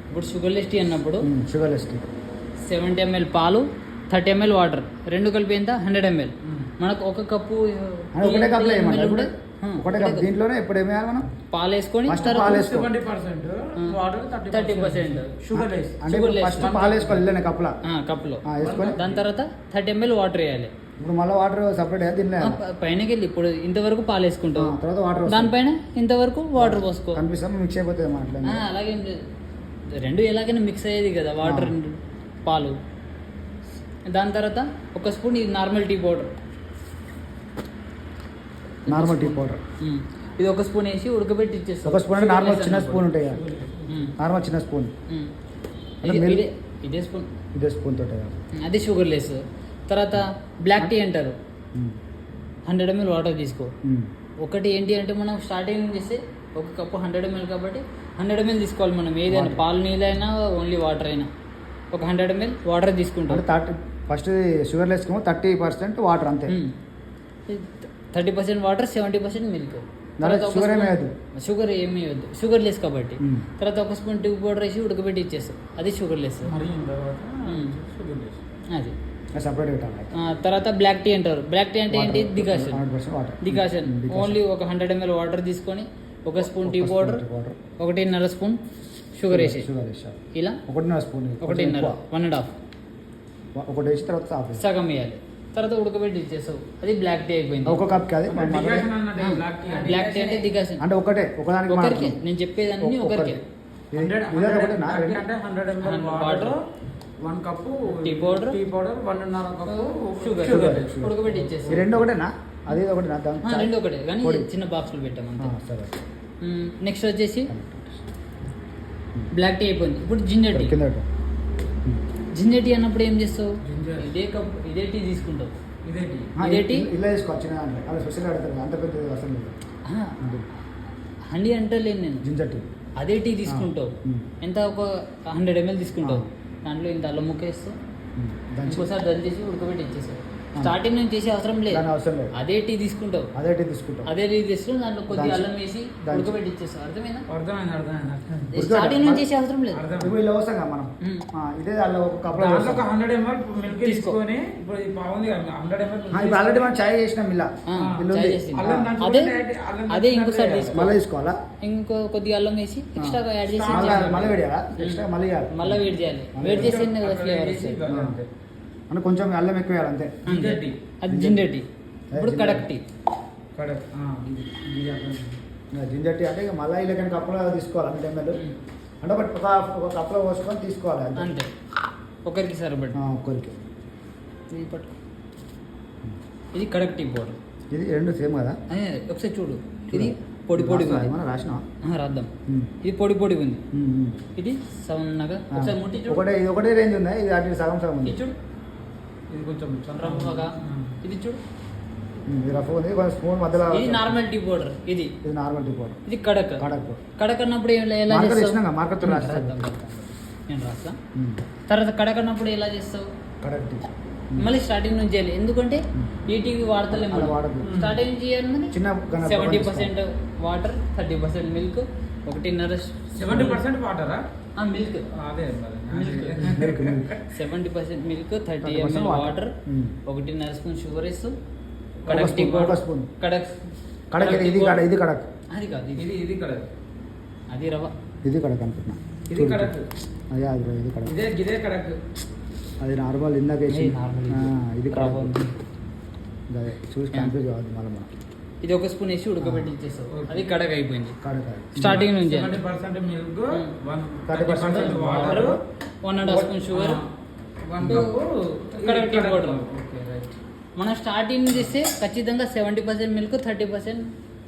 ఇప్పుడు sugarless tea అన్నప్పుడు sugarless tea 70 ml పాలు 30 ml వాటర్ రెండు కలిపి ఎంత 100 ml మనకు ఒక కప్పు ఒకటే కప్లో ఏమన్నా ఇప్పుడు ఒకటే కప్ దీంట్లోనే ఎప్పుడు ఏమేయాలి మనం పాలు వేసుకొని పాలు వేసుకో 20% వాటర్ 30% షుగర్లెస్ అంటే ఫస్ట్ పాలు వేసుకోవాలి ఇల్లనే కప్లో కప్లో వేసుకొని దాని తర్వాత 30 ml వాటర్ వేయాలి ఇప్పుడు మళ్ళీ వాటర్ సపరేట్ దీనిలో పైనకి వెళ్ళి ఇప్పుడు ఇంతవరకు పాలు వేసుకుంటాం తర్వాత వాటర్ దానిపైన ఇంతవరకు వాటర్ పోసుకో కనిపిస్తాం మిక్స్ అయిపోతుంది మాట్లాడి అలాగే రెండు ఎలాగైనా మిక్స్ అయ్యేది కదా వాటర్ పాలు. దాని తర్వాత ఒక స్పూన్ ఇది నార్మల్ టీ పౌడర్ ఇది ఒక స్పూన్ వేసి ఉడకబెట్టి ఇచ్చేస్తాం. ఒక స్పూన్ అంటే నార్మల్ చిన్న స్పూన్ ఉంటాయి నార్మల్ చిన్న స్పూన్ ఇదే స్పూన్ స్పూన్ తోటి అది షుగర్ లెస్. తర్వాత బ్లాక్ టీ అంటారు 100 ml వాటర్ తీసుకో. ఒకటి ఏంటి అంటే మనం స్టార్టింగ్ చేస్తే ఒక కప్పు 100 ml కాబట్టి 100 ml తీసుకోవాలి మనం ఏదైనా పాలు నీళ్ళైనా ఓన్లీ వాటర్ అయినా ఒక 100 ml వాటర్ తీసుకుంటాం. 30 ఫస్ట్ షుగర్ లెస్కేమో 30% వాటర్ అంతే 30% వాటర్ 70% మిల్క్. షుగర్ ఏమీ వద్దు షుగర్ లెస్ కాబట్టి. తర్వాత ఒక స్పూన్ టీ పౌడర్ వేసి ఉడకబెట్టి ఇచ్చేస్తాం అది షుగర్ లెస్. అది సపరేట్ పెట్టాలి. తర్వాత బ్లాక్ టీ అంటారు. బ్లాక్ టీ అంటే ఏంటి డికాషన్ ఓన్లీ ఒక 100 ml వాటర్ తీసుకొని ఒక spoon tea powder 1.5 spoon sugar వేసి ఇలా 1.5 స్పూన్ 1.5 ఒకటి వేసి తర్వాత సగం వేయాలి. తర్వాత ఉడకబెట్టి ఇచ్చేస్తావు అది బ్లాక్ టీ అయిపోయింది. ఒక కప్ కాదు బ్లాక్ టీ అంటే డికాషన్ అంటే ఒకరికి నేను చెప్పేదాన్ని ఒకరికి 100 ml water 1 cup tea powder 1.5 cup sugar ఉడకబెట్టి ఇచ్చేసి రెండు ఒకటేనా అది ఒకటేనా రెండు ఒకటే కానీ చిన్న బాక్స్లో పెట్టాం అంతే. నెక్స్ట్ వచ్చేసి బ్లాక్ టీ అయిపోయింది. ఇప్పుడు జింజర్ టీ. జింజర్ టీ అన్నప్పుడు ఏం చేస్తావు ఇదే కప్ ఇదే టీ తీసుకుంటావు. ఇదే టీ ఇలా తీసుకోవచ్చు అంత పెద్ద అసలు హండి అంటలేను నేను జింజర్ టీ అదే టీ తీసుకుంటావు. ఎంత ఒక 100 ml తీసుకుంటావు. దాంట్లో ఇంత అల్లం ముక్కేస్తావు ఇంకోసారి దల్ చేసి ఉడకబెట్టి ఇచ్చేసావు. స్టార్టింగ్ నుంచి చేసే అవసరం లేదు అదే టీ తీసుకుంటావు అదే టీ తీసుకుని దాంట్లో కొద్దిగా అల్లం వేసి ఉడకబెట్టి ఇచ్చేస్తావు. అర్థమైందా? స్టార్టింగ్ నుంచి చేసే అవసరం లేదు. మనం ఇదే ఒక 100 ml మిల్క్ తీసుకొని ఇప్పుడు బాగుంది 100 ml ఆల్రెడీ మనం చాయ్ చేసినాం ఇలా అదే ఇంకోసారి తీసుకోవాలా ఇంకో కొద్దిగా అల్లం వేసి ఎక్స్ట్రా యాడ్ చేసి మళ్ళీ వేడి చేయాలి. వేడి చేసి ఫ్లేవర్ వస్తాయి. అంటే కొంచెం అల్లం ఎక్కువ వేయాలి అంతే. అది జింజర్ టీ. ఇప్పుడు కడక్ టీ. జింజర్ టీ అంటే మళ్ళీ ఇలా కానీ కప్పులో తీసుకోవాలి 100 ml అంటే ఒక కప్పులో పోసుకొని తీసుకోవాలి అంతే ఒకరికి సరిపడి ఒక్కరికి. ఇది కడక్ టీ పౌడర్. ఇది రెండు సేమ్ కదా ఒకసారి చూడు ఇది పొడి రాసిన రాద్దాం. ఇది పొడి ఉంది. ఇది సన్నగా ఒకసారి ముట్టి ఒకటే రేంజ్ ఉంది. ఇది అటు సగం ఉంది. చూడు ఇది కొంచెం రఫ్గా ఇది చూడు రఫ్ ఉంది కొంచెం స్పూన్ మధ్యలో. ఇది నార్మల్ టీ పౌడర్. ఇది నార్మల్ టీ పౌడర్. ఇది కడక్ అన్నప్పుడు ఎలా చేస్తావు నేను రాస్తా. తర్వాత కడక్ అన్నప్పుడు ఎలా చేస్తావు కడక్ టీ మళ్ళీ స్టార్టింగ్ నుంచి చేయాలి. ఎందుకంటే ఈ టీవీ వాడతలేము స్టార్టింగ్ నుంచి చేయాలి. 70% వాటర్ 30% మిల్క్ 70% వాటరా మిల్క్ అదే 70% milk 30 ml water 1.5 spoon sugar వేస్తూ కడక్ టీ పౌడర్ కడక్ ఇది కడక్ అది కాదు ఇది కడక్ అది రవ్వ ఇది కడక్ అనుకుంటున్నా. ఇది కడక్ ఇది కడక్ ఇదే కడక్ అది నార్మల్ ఇందాక ఇది కడక్ అదే చూసి కన్ఫ్యూజ్ కావద్దు మళ్ళీ మనం. ఇది ఒక స్పూన్ వేసి ఉడకబెట్టి ఇచ్చేస్తావు అది కడక్ అయిపోయింది. స్టార్టింగ్ నుంచి 70% milk 30% water 1.5 spoon sugar 1 cup కడక్ టీ పౌడర్. మనం స్టార్టింగ్ చేస్తే ఖచ్చితంగా 70% మిల్క్ 30%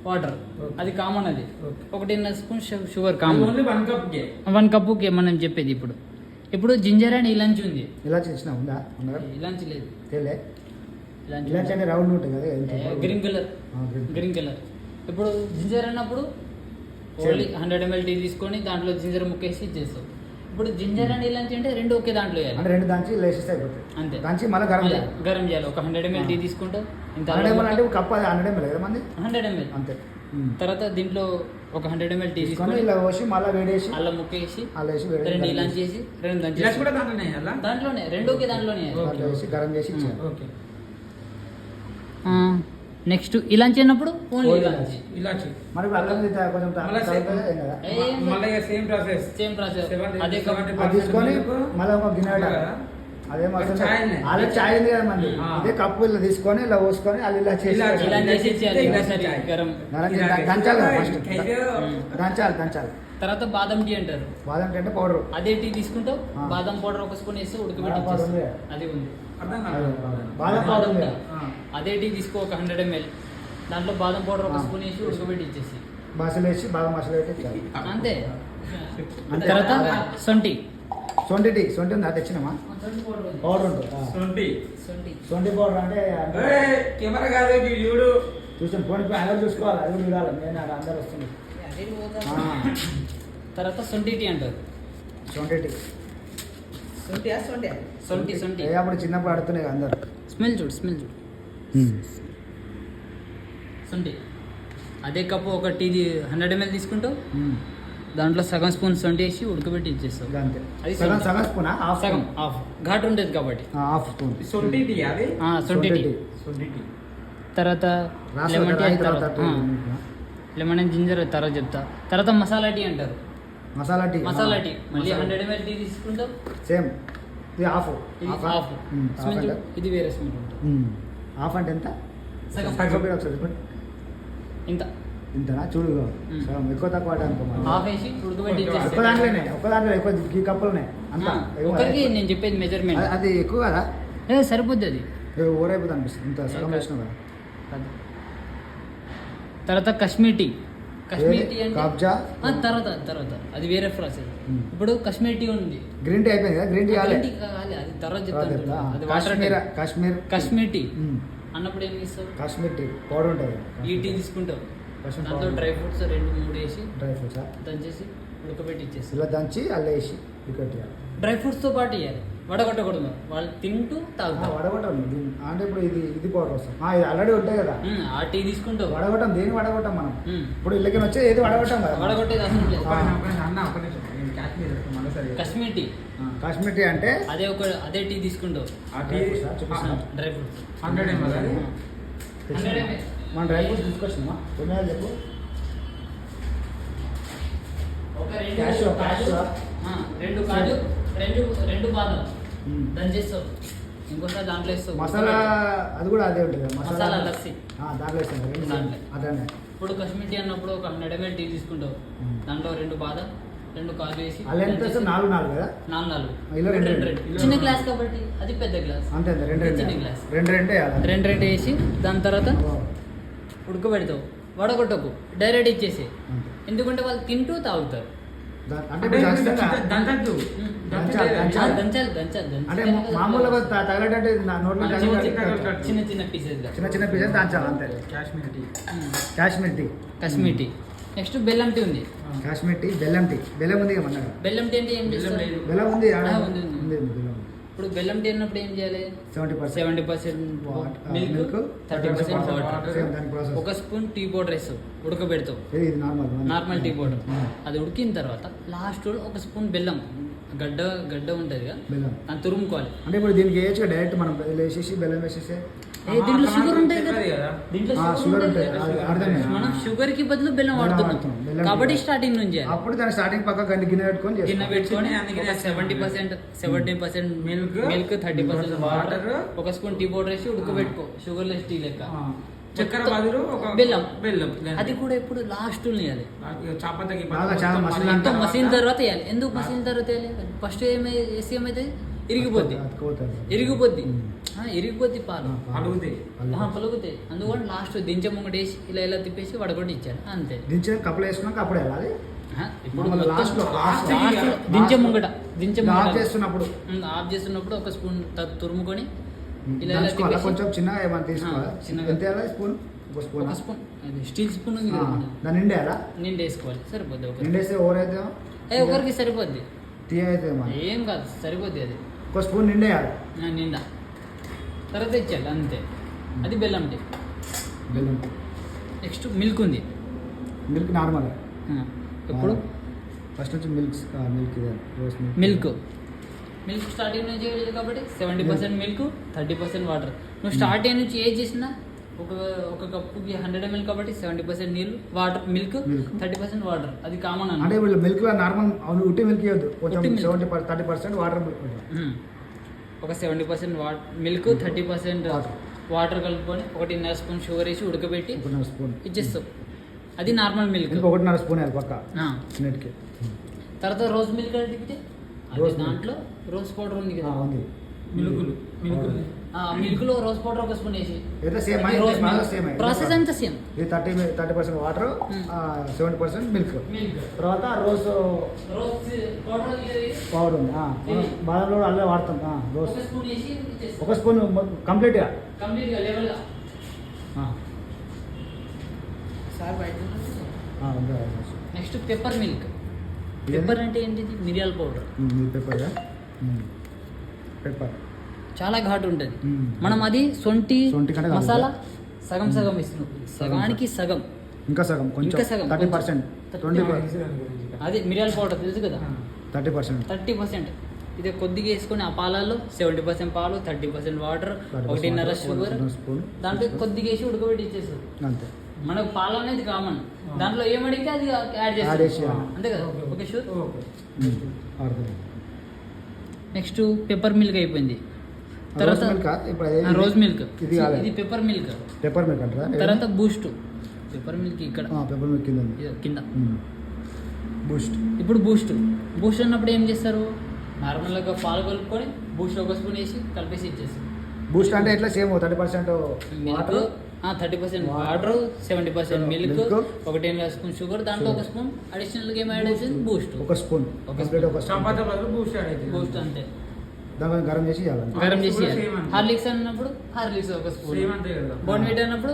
వాటర్ అది కామన్. అది 1.5 స్పూన్ షుగర్ కామన్. 1 కప్పుకే మనం చెప్పేది. ఇప్పుడు జింజర్ అండ్ ఇలాంచి ఉంది. ఇలాంచి ఉందా? ఇలాంచి లేదు ఇలాంచి అంటే రౌండ్ ఉంటుంది కదా గ్రీన్ కలర్. ఇప్పుడు జింజర్ అన్నప్పుడు ఓన్లీ 100 ml టీ తీసుకొని దాంట్లో జింజర్ ముక్కేసి ఇచ్చేస్తావు. ఇప్పుడు జింజర్ అండ్ ఇలాంచి అంటే రెండు ఒకే దాంట్లో వేయాలి. రెండు దాంచి లేసేస్తే అయిపోతుంది అంతే. దాంచి మళ్ళీ గరం చేయాలి. ఒక 100 ml టీ తీసుకుంటావు. ఇంత 100 ml అంటే కప్ 100 ml కదా మంది 100 ml అంతే. తర్వాత దీంట్లో ఒక 100 ml టీ తీసుకొని తీసుకొని ఇలా పోసి మళ్ళీ వేడేసి అల్లం ముక్కేసి అలా వేసి వేడి 2 ఇలాంచి చేసి 2 ఇలాచి దంచేసి కూడా దాంట్లోనే వేయాలా? దాంట్లోనే రెండోకి దాంట్లోనే దాంట్లో వేసి గరం చేసి ఇచ్చారు. ఓకే. నెక్స్ట్ ఇలాంచి అన్నప్పుడు ఓన్లీ Only ఇలాంచి ఇలాచి. మరి ఇప్పుడు అల్లం ఇది కొంచెం మళ్ళా తగ్గుతుంది ఏం కదా. మళ్ళీ సేమ్ ప్రాసెస్. సేమ్ ప్రాసెస్ 70 అదే 70% అది తీసుకొని milk. మళ్ళీ ఒక గిన్నె పెట్టాలి. కదా? అదేం అవసరం చాయ్ లేదు. నే. అలా చాయ్ ఉంది కదా మంది ఆ. ఇదే కప్పు ఇలా తీసుకొని ఇలా పోసుకొని అలా ఇలా చేసి ఇలా ఇలా చేసి ఇచ్చేయాలి ఇలా ఇంకోసారి చేయాలి. గరం దంచాలి కదా ఫస్ట్ అయితే దంచాలి తర్వాత బాదం టీ అంటారు బాదం కంటే పౌడర్ అదే టీ తీసుకుంటావు ఆ. బాదం పౌడర్ ఒక స్పూన్ వేసి ఉడకబెట్టి బాదం పౌడర్ ఇచ్చేస్తావు. ఉంది. అది ఉంది అర్థం కాదు. బాదం పౌడర్ ఉంది. ఆ. అదే టీ తీసుకో ఒక 100 ml దాంట్లో బాదం పౌడర్ ఒక ఆ. స్పూన్ వేసి ఉడకబెట్టి ఇచ్చేసి మసాలా వేసి బాగా మసాలా పెట్టి ఇచ్చాలి. అంతే అంతే. తర్వాత సొంటి సొంటి టీ సొంటి ఉంది అది తెచ్చినామా పౌడర్ ఉంటుంది సొంటి. సొంటి పౌడర్ అంటే ఏయ్, కెమెరా కాదు ఇది చూడు. చూసాను పోనీ అందరూ చూసుకోవాలి అది కూడా చూడాలి నేను అక్కడ అందరు వస్తుంది తర్వాత సొంటి టీ అంటారు సొంటి టీ సొంటి సొంటి ఏ అప్పుడు చిన్నప్పుడు ఆడుతున్నాయి కదా అందరు స్మెల్ చూడు సొంటి అదే కప్పు ఒక టీ 100 ml తీసుకుంటావు దాంట్లో సగం స్పూన్ సొంటి వేసి ఉడకబెట్టి ఇచ్చేస్తావు ఇక అంతే అది సగం సొంటి. సగం స్పూనా హాఫ్ సగం హాఫ్ ఘాటు ఉంటుంది కాబట్టి హాఫ్ స్పూన్ సొంటి టీ అది. సొంటి టీ సొంటి టీ. తర్వాత రాసుకో, లెమన్ టీ రాయిన తర్వాత తర్వాత లెమన్ అండ్ జింజర్ తర్వాత చెప్తా తర్వాత మసాలా టీ అంటారు మసాలా టీ మసాలా టీ మళ్ళీ మసాలా. 100 ml టీ తీసుకుంటావు సేమ్ ఇది హాఫ్ ఇది హాఫ్ స్మెల్ చూడు, ఇది వేరే స్మెల్ ఉంటుంది హాఫ్ అంటే ఎంత సగం చెప్పండి ఒకసారి చెప్పండి. ఇంత ఇంతనా చూడు సగం ఎక్కువ తక్కువ అంటే అనుకో మరి. హాఫ్ వేసి ఉడకబెట్టి ఒక్క ఒక్క దాంట్లోనే ఒక్క దాంట్లో ఎక్కువ ఈ కప్పులనే అంత ఒకరికి నేను చెప్పేది మెజర్మెంట్ అది ఎక్కువ కదా సరిపోద్ది అది ఊరైపోతుంది అనిపిస్తుంది ఇంత సగం వేసినావు కదా తర్వాత కాశ్మీర్ టీ అంటే కాబ్జా తర్వాత అది వేరే ప్రాసెస్ ఇప్పుడు కాశ్మీర్ టీ ఉంది గ్రీన్ టీ అయిపోయింది కదా గ్రీన్ టీ కాలే గ్రీన్ టీ కావాలి అది తర్వాత చెప్తాను చెప్తా. అది వాటర్ కాశ్మీర్ కాశ్మీర్ కాశ్మీర్ టీ మ్మ్. అన్నప్పుడు ఏం చేస్తావు కాశ్మీర్ టీ పౌడర్ ఉంటుంది ఈ టీ తీసుకుంటావు కాశ్మీర్ దాంట్లో పౌడర్ డ్రై ఫ్రూట్స్ 2-3 వేసి డ్రై ఫ్రూట్స్ దంచేసి ఉడకబెట్టి ఇచ్చేస్తావు ఇలా దంచి అల్ల వేసి ఇక్కడ డ్రై ఫ్రూట్స్తో పాటు ఇవ్వాలి వడగొట్టకూడదు వాళ్ళు తింటూ తాగుతారు వడగొట్టం అంటే ఇప్పుడు ఇది పౌడర్ వస్తాం ఇది ఆల్రెడీ ఉంటాయి కదా ఆ టీ తీసుకుంటావు వడగొట్టం దేని వడగొట్టం మనం మ్మ్. ఇప్పుడు ఇళ్ళకి వచ్చే ఏది వడగొట్టం కదా వడగొట్టేది అసలు లేదు ఒక నిమిషం, అన్న ఒక నిమిషం. ఇది కాశ్మీర్ మరోసారి. కాశ్మీర్ టీ కాశ్మీర్ టీ అంటే అదే టీ తీసుకుంటావు ఆ టీ చూపిస్తున్నా. డ్రై ఫ్రూట్స్ 100 ml అది. 100 ml. మన డ్రై ఫ్రూట్స్ తీసుకొచ్చినామా ఉన్నాయో చెప్పు ఒక క్యాషు రెండు కాజు రెండు బాదం మ్మ్. దంచేస్తావు ఇంకోసారి దాంట్లో వేస్తావు మసాలా అది కూడా అదే ఉంటుంది కదా, మసాలా లస్సీ దాంట్లో వేస్తాం రెండు దాంట్లో. అదే ఇప్పుడు కాశ్మీర్ టీ అన్నప్పుడు ఒక 100 ml టీ తీసుకుంటావు మ్మ్. దాంట్లో 2 బాదం 2 కాజు వేసి అలా ఎంత వేస్తాం? నాలుగు కదా నాలుగు ఇలా రెండు. చిన్న గ్లాస్ కాబట్టి అది పెద్ద గ్లాస్ అంతే అంతే రెండు చిన్న రెండు గ్లాస్ రెండు వేయాలి రెండు వేసి దాని తర్వాత ఉడకబెడతావు వడగొట్టకు డైరెక్ట్ ఇచ్చేసి అంతే. ఎందుకంటే వాళ్ళు తింటూ తాగుతారు అంటే అంటే ఇప్పుడు ఖచ్చితంగా దంచద్దు. దంచాలి, దంచాలి దంచాలి. దంచాలి అంటే మామూలుగా తగలటంటే నోట్లో చిన్న తగలటట్టు చిన్న చిన్న పీసెస్ చిన్న చిన్న పీసెస్ దాంచాలి అంతే Kashmir tea. Kashmir tea Kashmir tea next బెల్లం టీ ఉంది కాశ్మీర్ టీ బెల్లం ఉంది కదా మన దగ్గర. బెల్లం టీ అంటే ఏం బెల్లం చేస్తారు లేదు. బెల్లం ఉంది ఆడ ఉంది, ఉంది. ఉంది బెల్లం ఇప్పుడు బెల్లం టీ అన్నప్పుడు ఏం చేయాలి 70% 70% milk milk, 30% water. Water same దాని ప్రాసెస్ ఒక స్పూన్ టీ పౌడర్ వేస్తావు ఉడకబెడతావు ఇది నార్మల్ నార్మల్ టీ పౌడర్ అది ఉడికిన తర్వాత లాస్ట్ ఒక స్పూన్ బెల్లం గడ్డ ఉంటుంది కదా బెల్లం దాన్ని తురుముకోవాలి అంటే ఇప్పుడు దీనికి వేయచ్చు డైరెక్ట్ మనం వేసేసి బెల్లం వేసేసి దీంట్లో షుగర్ ఉంటుంది కదా తెలియదు కదా. దీంట్లో షుగర్ షుగర్ ఉంటుంది ఉంటుంది అది అర్థమైంది. మనం షుగర్ కి బదులు బెల్లం వాడుతున్నాం. వాడుతున్నాం బెల్లం కాబట్టి టీ. స్టార్టింగ్ నుంచి చేయాలి. అప్పుడు దాని స్టార్టింగ్ పక్క గంట గిన్నె పెట్టుకొని గిన్నె చేసుకోవాలి. పెట్టుకొని అందుకనే ఒక 70% Milk, మిల్క్ 30% వాటర్ water, ఒక స్పూన్ టీ పౌడర్ వేసి ఉడకబెట్టుకో షుగర్ లెస్ టీ లెక్క ఆ. చక్కెర బదులు ఒక బెల్లం బెల్లం అది కూడా ఎప్పుడు లాస్ట్ వేయాలి చాపతకి బాగా చాలా మసాలా ఎంతో మసిన తర్వాత వేయాలి ఎందుకు మసిన తర్వాత వేయాలి ఫస్ట్ వేసి ఏమైతే ఇరిగిపోద్ది అతుకుపోతుంది. ఇరిగిపోద్ది ఉమ్. ఇరిగిపోద్ది పాలు అడుగుతాయి. పలుగుతాయి అందుకని లాస్ట్ దించే ముంగట వేసి ఇలా తిప్పేసి వడగొట్టి ఇచ్చాను అంతే దించే కప్పులు వేసుకున్నాక అప్పుడే వెళ్ళాలి ఇప్పుడు మామూలు మొత్తం last లో, last last లో last దించే ముంగట దించే ఆఫ్ ముంగట చేస్తున్నప్పుడు ఆఫ్ చేస్తున్నప్పుడు ఒక స్పూన్ తురుముకొని ఇలా దంచుకోవాలా? తిప్పేసి కొంచెం చిన్నగా ఏమైనా తీసుకోవాలి చిన్నగా. ఎంత వేయాలి స్పూన్ ఒక స్పూన్ ఒక స్పూన్ అది స్టీల్ స్పూన్ ఉంది కదా దాన్ని నిండేయాలా నిండు వేసుకోవాలి సరిపోద్ది ఒక నిండేస్తే ఓవర్ అయితే ఒకరికి సరిపోద్ది తీయ అయితే ఏం కాదు సరిపోద్ది అది ఒక స్పూన్ నిండేయాలి నిండా తర్వాత ఇచ్చాలి అంతే అది బెల్లం టీ బెల్లం నెక్స్ట్ మిల్క్ ఉంది మిల్క్ నార్మల్. ఇప్పుడు ఫస్ట్ నుంచి మిల్క్ ఇదే రోస్ మిల్క్ స్టార్టింగ్ నుంచి చేయలేదు కాబట్టి 70% మిల్క్ 30% వాటర్. నువ్వు స్టార్టింగ్ నుంచి ఏం చేసినా ఒక కప్పుకి 100 ml కాబట్టి 70% నీళ్ళు, వాటర్ మిల్క్ 30% వాటర్. అది కామన్ అంటే వీళ్ళు మిల్క్ నార్మల్ ఉట్టి మిల్క్ ఇవ్వద్దు, కొంచెం ఉట్టి milk. 30% వాటర్ ఒక 70% మిల్క్ 30% వాటర్ కలుపుకొని 1.5 స్పూన్ షుగర్ వేసి ఉడకబెట్టి 1.5 స్పూన్ ఇచ్చేస్తావు. అది నార్మల్ మిల్క్. 1.5 స్పూన్ వేయాలి పక్క నెట్కి. తర్వాత రోజ్ మిల్క్ తిప్పితే రోజ్ దాంట్లో రోజ్ పౌడర్ ఉంది కదా, ఉంది. మిల్కులు మిల్క్ లో రోజ్ పౌడర్ ఒక స్పూన్ వేసి ఏదో సేమ్ సేమ్ ప్రాసెస్ అంతా సేమ్. ఇది 30% వాటర్, 70% మిల్క్. మిల్క్ తర్వాత రోజ్ పౌడర్ పౌడర్ ఉంది. బాదంలో అల్లే వాడతాం. రోజ్ ఒక స్పూన్ వేసి ఇచ్చేస్తావు. ఒక స్పూన్ కంప్లీట్గా. కంప్లీట్ గా లెవెల్ గా సార్ బయట. Next pepper milk. పెప్పర్ అంటే ఏంటిది? మిరియాల పౌడర్. పెప్పర్ చాలా ఘాటు ఉంటుంది. మనం అది సొంటి కంటే మసాలా సగం సగం ఇస్తున్నాం, సగానికి సగం. ఇంకా సగం కొంచెం ఇంకా సగం 30%. 20%. అది మిరియాల పౌడర్ తెలుసు కదా, 30%. 30%. ఇది కొద్దిగా వేసుకొని ఆ పాలలో 70% పాలు, 30% వాటర్, 1.5 షుగర్, దాంట్లో కొద్దిగా వేసి ఉడకబెట్టి ఇచ్చేస్తారు. అంతే. మనకు పాలు అనేది కామన్, దాంట్లో ఏమడిగితే అది యాడ్ చేస్తాం, అంతే కదా. Okay sure. Next pepper milk అయిపోయింది. తర్వాత రోజ్ మిల్క్. ఇది పెప్పర్ మిల్క్. పెప్పర్ మిల్క్ అంటారా? తర్వాత బూస్ట్. పెప్పర్ మిల్క్ ఇక్కడ పెప్పర్ మిల్క్ కింద కింద. బూస్ట్. ఇప్పుడు బూస్ట్ అన్నప్పుడు ఏం చేస్తారు? నార్మల్గా పాలు కలుపుకొని బూస్ట్ ఒక స్పూన్ వేసి కలిపేసి ఇచ్చేస్తారు. బూస్ట్ అంటే ఎట్లా same 30% milk, 30% water, 70% milk, 1.5 spoon sugar, దాంట్లో ఒక స్పూన్ అడిషనల్గా ఏం యాడ్ అవుతుంది? బూస్ట్. ఒక స్పూన్. బూస్ట్ అంతే. దాన్ని గరం చేసి గరం చేసి హార్లిక్స్ అన్నప్పుడు హార్లిక్స్ ఒక స్పూన్, బోర్న్విటా అన్నప్పుడు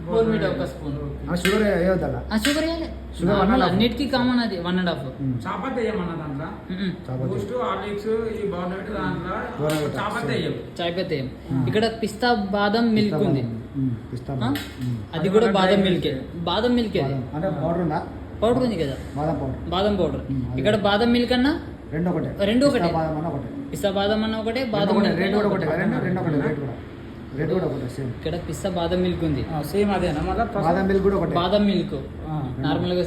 బోర్న్విటా ఒక స్పూన్. షుగర్ వేయొద్దా? షుగర్ వేయాలి. షుగర్ అన్నిటికీ కామన్ అది 1.5. చాపత్తి వేయమన్నా దాంట్లో. బూస్ట్, హార్లిక్స్, ఈ బోర్న్విటా దాంట్లో చాపత్తి వేయం. చాపత్తి వేయం. ఇక్కడ పిస్తా బాదం మిల్క్ ఉంది, అది కూడా బాదం మిల్కే. బాదం మిల్కే అంటే పౌడర్ ఉందా? పౌడర్ ఉంది కదా, బాదం పౌడర్. ఇక్కడ బాదం మిల్క్ అన్నా రెండు ఒకటే. పిస్తా బాదం అన్న ఒకటే, బాదం ఇక్కడ పిస్తా బాదం మిల్క్ ఉంది, సేమ్ అదేనా? మళ్ళీ బాదం మిల్క్ కూడా ఒకటే. బాదం మిల్క్ నార్మల్గా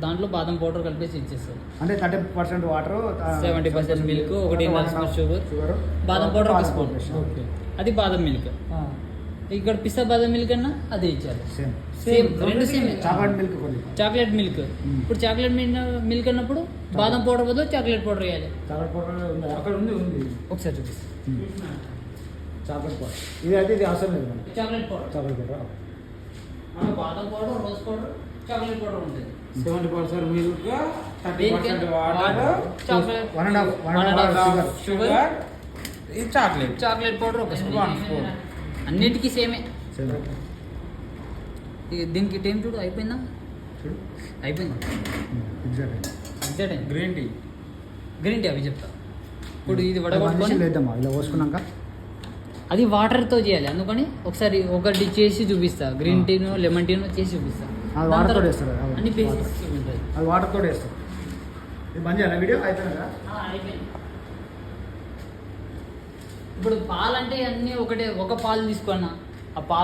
దాంట్లో బాదం పౌడర్ కలిపేసి ఇచ్చేస్తారు. అంటే 30% వాటర్, 70% మిల్క్, 1.5 స్పూన్ షుగర్, బాదం పౌడర్ ఒక స్పూన్. అది బాదం మిల్క్. ఇక్కడ పిస్తా బాదం మిల్క్ అన్నా అదే ఇచ్చారు. సేమ్ రెండు సేమ్. Chocolate milk. ఇప్పుడు చాక్లెట్ మిల్క్ అన్నప్పుడు బాదం పౌడర్ బదులు చాక్లెట్ పౌడర్ వేయాలి. అక్కడ ఉంది ఒకసారి చూపిస్తాను. చాక్లెట్ పౌడర్ ఇది అయితే ఇది అవసరం లేదు. చాక్లెట్ పౌడర్ బాదం powder, rose powder, chocolate powder ఉంటుంది. 70% మిల్క్, 30% వాటర్, చాక్లెట్ 1.5 షుగర్, ఇది చాక్లెట్ పౌడర్ ఒక స్పూన్. అన్నిటికీ సేమే. దీనికి టైం చూడు, అయిపోయిందా? అయిపోయింది. ఎగ్జాక్ట్ గ్రీన్ టీ అవి చెప్తా. ఇప్పుడు ఇది వడగొట్టుకొని ఇలా పోసుకున్నాక అది వాటర్తో చేయాలి, అందుకని ఒకసారి ఒకటి చేసి చూపిస్తా. గ్రీన్ టీను, లెమన్ టీను చేసి చూపిస్తా. వాటర్తో వేస్తారు అన్ని బేసిక్స్ ఉంటుంది. అది వాటర్తో వేస్తారు. ఇది బంద్ చేయాలి. వీడియో అయిపోయిందా? అయిపోయింది. ఇప్పుడు పాలు అంటే అన్నీ ఒకటే, ఒక పాలు తీసుకున్నా ఆ పాలు